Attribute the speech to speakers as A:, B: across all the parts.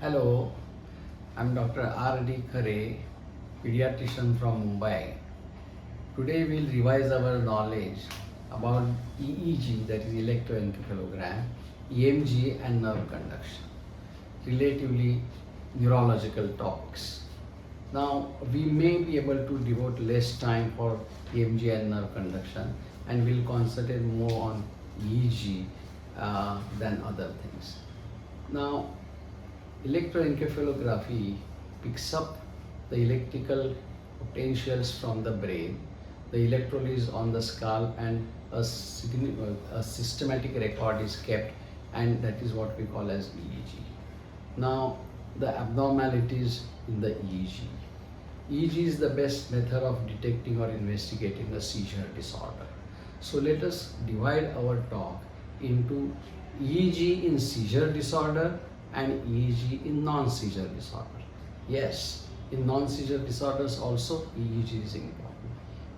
A: Hello, I'm Dr. R.D. Khare, Pediatrician from Mumbai. Today we'll revise our knowledge about EEG, that is electroencephalogram, EMG and nerve conduction, relatively neurological topics. Now we may be able to devote less time for EMG and nerve conduction, and we'll concentrate more on EEG than other things. Now electroencephalography picks up the electrical potentials from the brain. The electrode is on the skull and a systematic record is kept, and that is what we call as EEG. Now the abnormalities in the EEG. EEG is the best method of detecting or investigating a seizure disorder. So let us divide our talk into EEG in seizure disorder and EEG in non-seizure disorder. Yes, in non-seizure disorders also EEG is important.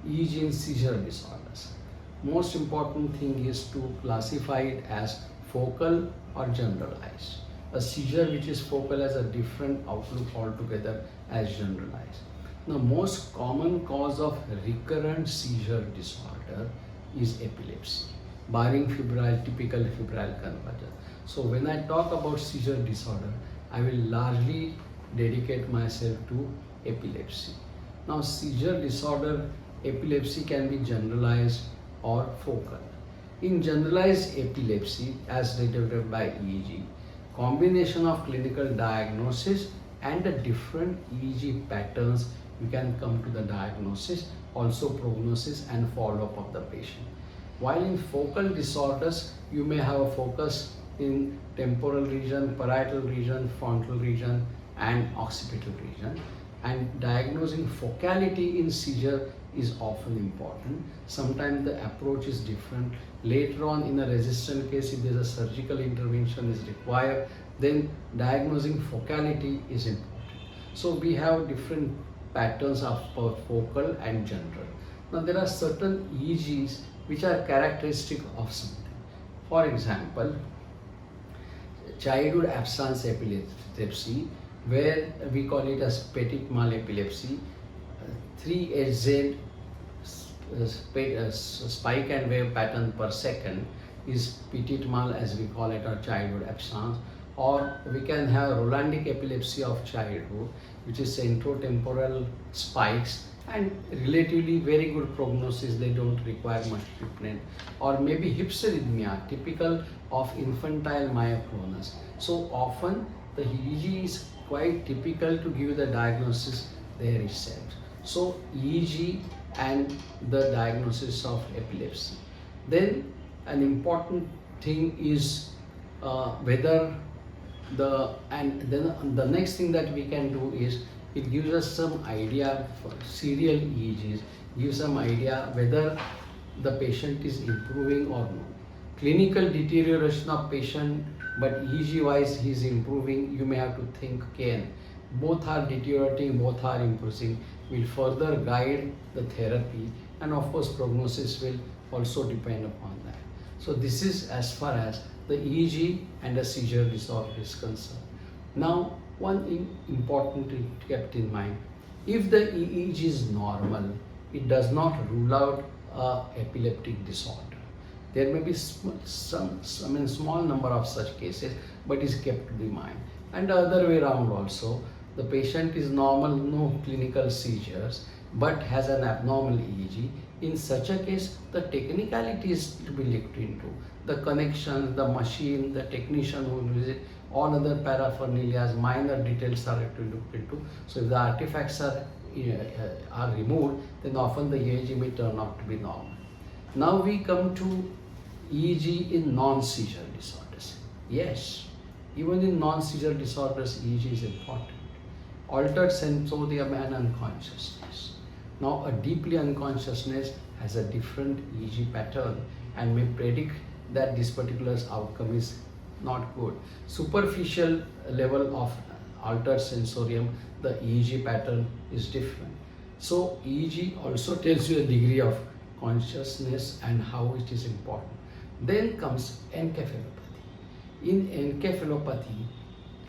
A: EEG in seizure disorders. Most important thing is to classify it as focal or generalized. A seizure which is focal has a different outlook altogether as generalized. The most common cause of recurrent seizure disorder is epilepsy, barring typical febrile conversion. So when I talk about seizure disorder, I will largely dedicate myself to epilepsy. Now seizure disorder, epilepsy can be generalized or focal. In generalized epilepsy, as detected by EEG, combination of clinical diagnosis and the different EEG patterns, you can come to the diagnosis, also prognosis and follow-up of the patient. While in focal disorders, you may have a focus in temporal region, parietal region, frontal region and occipital region, and diagnosing focality in seizure is often important. Sometimes the approach is different. Later on in a resistant case, if there is a surgical intervention is required, then diagnosing focality is important. So we have different patterns of focal and general. Now there are certain EEGs which are characteristic of something. For example, childhood absence epilepsy, where we call it as petit mal epilepsy, 3 Hz spike and wave pattern per second is petit mal, as we call it, or childhood absence. Or we can have Rolandic epilepsy of childhood, which is centrotemporal spikes and relatively very good prognosis, they don't require much treatment. Or maybe hypsarrhythmia, typical of infantile myoclonus. So often the EEG is quite typical to give the diagnosis there itself. So EEG and the diagnosis of epilepsy. Then an important thing is whether the next thing that we can do is it gives us some idea for serial EEGs, gives some idea whether the patient is improving or not. Clinical deterioration of patient, but EEG wise he is improving, you may have to think again. Both are deteriorating, both are improving, will further guide the therapy, and of course prognosis will also depend upon that. So this is as far as the EEG and the seizure disorder is concerned. Now one important thing kept in mind, if the EEG is normal, it does not rule out epileptic disorder. There may be small number of such cases, but is kept to be mind. And the other way around also, the patient is normal, no clinical seizures, but has an abnormal EEG. In such a case, the technicality is to be looked into. The connection, the machine, the technician who will visit, all other paraphernalia, minor details are to be looked into. So if the artifacts are removed, then often the EEG may turn out to be normal. Now we come to EEG in non-seizure disorders. Yes, even in non-seizure disorders, EEG is important. Altered sensorium and unconsciousness. Now a deeply unconsciousness has a different EEG pattern and may predict that this particular outcome is not good. Superficial level of altered sensorium, the EEG pattern is different. So EEG also tells you a degree of consciousness and how it is important. Then comes encephalopathy. In encephalopathy,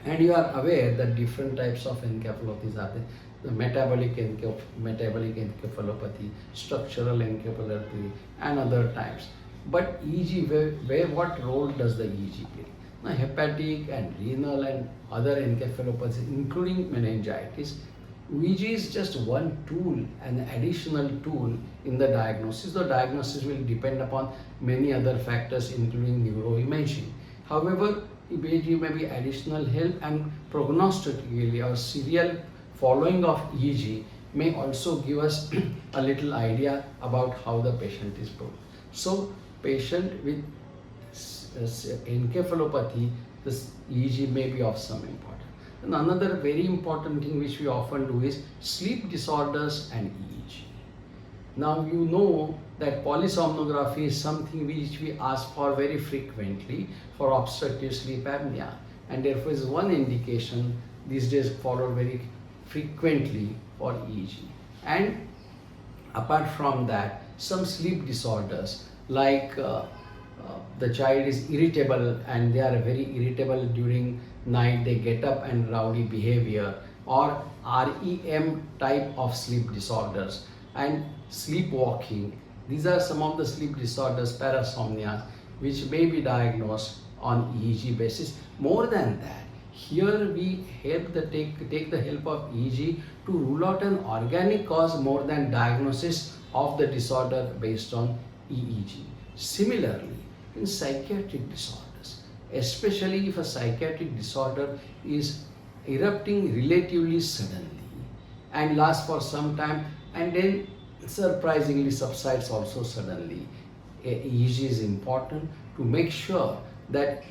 A: And you are aware that different types of encephalopathies are there. The metabolic encephalopathy, structural encephalopathy, and other types. But EEG, what role does the EEG play? Now, hepatic and renal and other encephalopathies, including meningitis, EEG is just one tool, an additional tool in the diagnosis. The diagnosis will depend upon many other factors, including neuroimaging. However, EEG may be additional help, and prognostically or serial following of EEG may also give us a little idea about how the patient is progressing. So, patient with encephalopathy, this EEG may be of some importance. And another very important thing which we often do is sleep disorders and EEG. Now you know that polysomnography is something which we ask for very frequently for obstructive sleep apnea, and therefore is one indication these days followed very frequently for EEG. And apart from that, some sleep disorders like the child is irritable and they are very irritable during night, they get up and rowdy behavior, or REM type of sleep disorders, and sleepwalking. These are some of the sleep disorders, parasomnia, which may be diagnosed on EEG basis. More than that, here we help take the help of EEG to rule out an organic cause more than diagnosis of the disorder based on EEG. Similarly, in psychiatric disorders, especially if a psychiatric disorder is erupting relatively suddenly and lasts for some time and then surprisingly subsides also suddenly, EEG is important to make sure that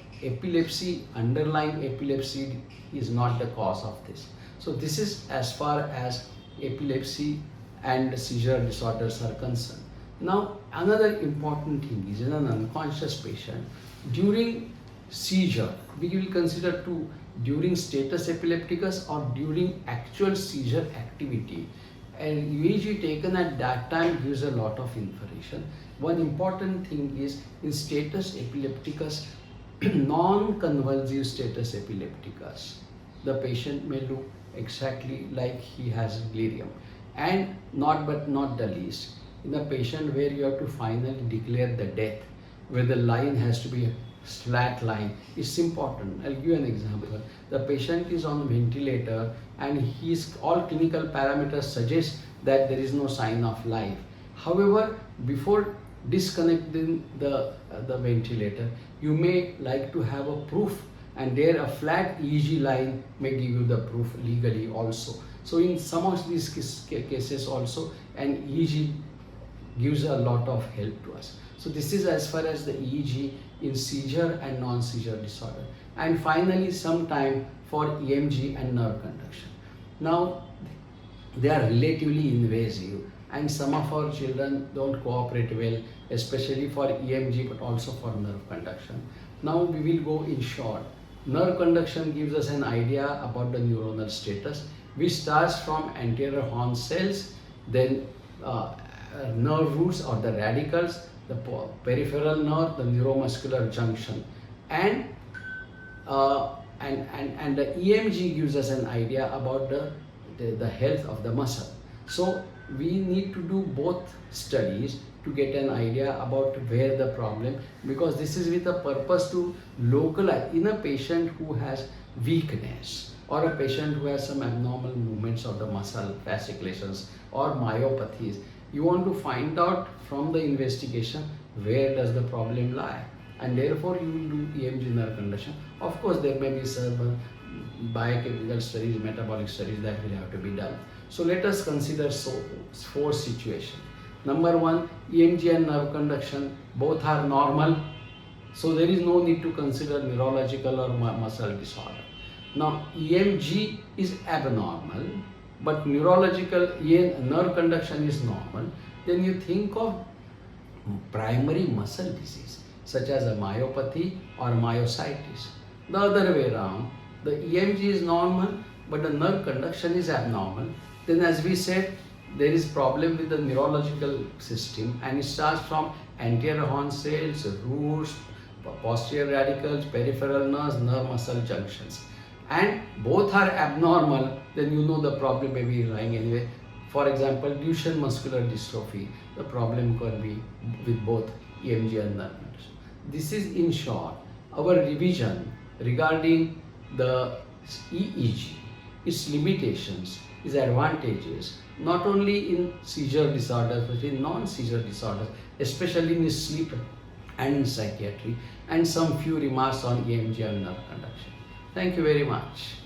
A: underlying epilepsy is not the cause of this. So this is as far as epilepsy and seizure disorders are concerned. Now, another important thing is in an unconscious patient, during seizure, we will consider two, during status epilepticus or during actual seizure activity. And EEG taken at that time gives a lot of information. One important thing is in status epilepticus, non-convulsive status epilepticus, the patient may look exactly like he has delirium. And not the least, in a patient where you have to finally declare the death, where the line has to be a flat line, it's important. I'll give you an example. The patient is on a ventilator and all clinical parameters suggest that there is no sign of life. However, before disconnecting the ventilator, you may like to have a proof, and there a flat EEG line may give you the proof legally also. So in some of these cases also, an EEG gives a lot of help to us. So this is as far as the EEG in seizure and non-seizure disorder. And finally, some time for EMG and nerve conduction. Now, they are relatively invasive and some of our children don't cooperate well, especially for EMG but also for nerve conduction. Now we will go in short. Nerve conduction gives us an idea about the neuronal status, which starts from anterior horn cells, then nerve roots or the radicals, the peripheral nerve, the neuromuscular junction, and the EMG gives us an idea about the health of the muscle. So we need to do both studies to get an idea about where the problem, because this is with a purpose to localize in a patient who has weakness or a patient who has some abnormal movements of the muscle, fasciculations or myopathies. You want to find out from the investigation where does the problem lie, and therefore you will do EMG nerve conduction. Of course, there may be some biochemical studies, metabolic studies that will have to be done. So let us consider four situations. Number one, EMG and nerve conduction both are normal, so there is no need to consider neurological or muscle disorder. Now EMG is abnormal, but neurological nerve conduction is normal. Then you think of primary muscle disease such as a myopathy or myositis. The other way around, the EMG is normal but the nerve conduction is abnormal. Then as we said, there is problem with the neurological system, and it starts from anterior horn cells, roots, posterior radicals, peripheral nerves, nerve muscle junctions. and both are abnormal, then you know the problem may be lying anyway. For example, Duchenne muscular dystrophy, the problem can be with both EMG and nerve conduction. This is in short our revision regarding the EEG, its limitations, its advantages, not only in seizure disorders but in non-seizure disorders, especially in sleep and in psychiatry, and some few remarks on EMG and nerve conduction. Thank you very much.